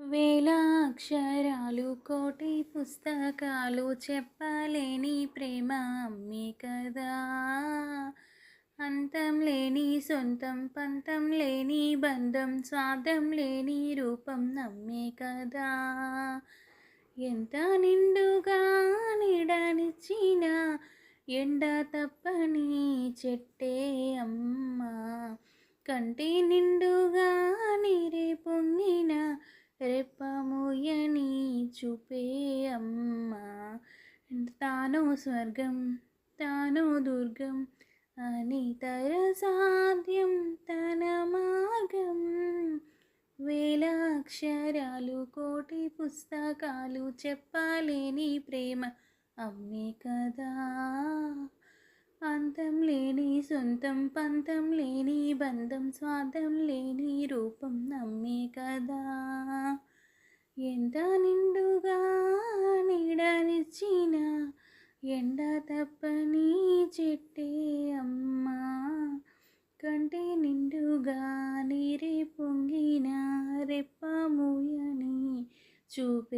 వేల అక్షరాలు కోటి పుస్తకాలు చెప్పలేని ప్రేమ అమ్మే కదా. అంతం లేని సొంతం పంతం లేని బంధం స్వార్థం లేని రూపం నమ్మే కదా. ఎంత నిండుగా నీడనిచ్చిన ఎండ తప్పని చెట్టే అమ్మ. కంటి నిండుగా నీరే పొంగిన రెప్పమూయని చూపే అమ్మ. తాను స్వర్గం తాను దుర్గం అని తర సాధ్యం తన మార్గం. వేల అక్షరాలు కోటి పుస్తకాలు చెప్పలేని ప్రేమ అమ్మే కదా. అంతం లేని సొంతం పంతం లేని బంధం స్వార్థం లేని రూపం నమ్మే కదా. ఎంత నిండుగా నీడనిచ్చిన ఎండ తప్పని చెట్టే అమ్మ. కంటి నిండుగా నీరే పొంగిన రెప్పమూయని చూపే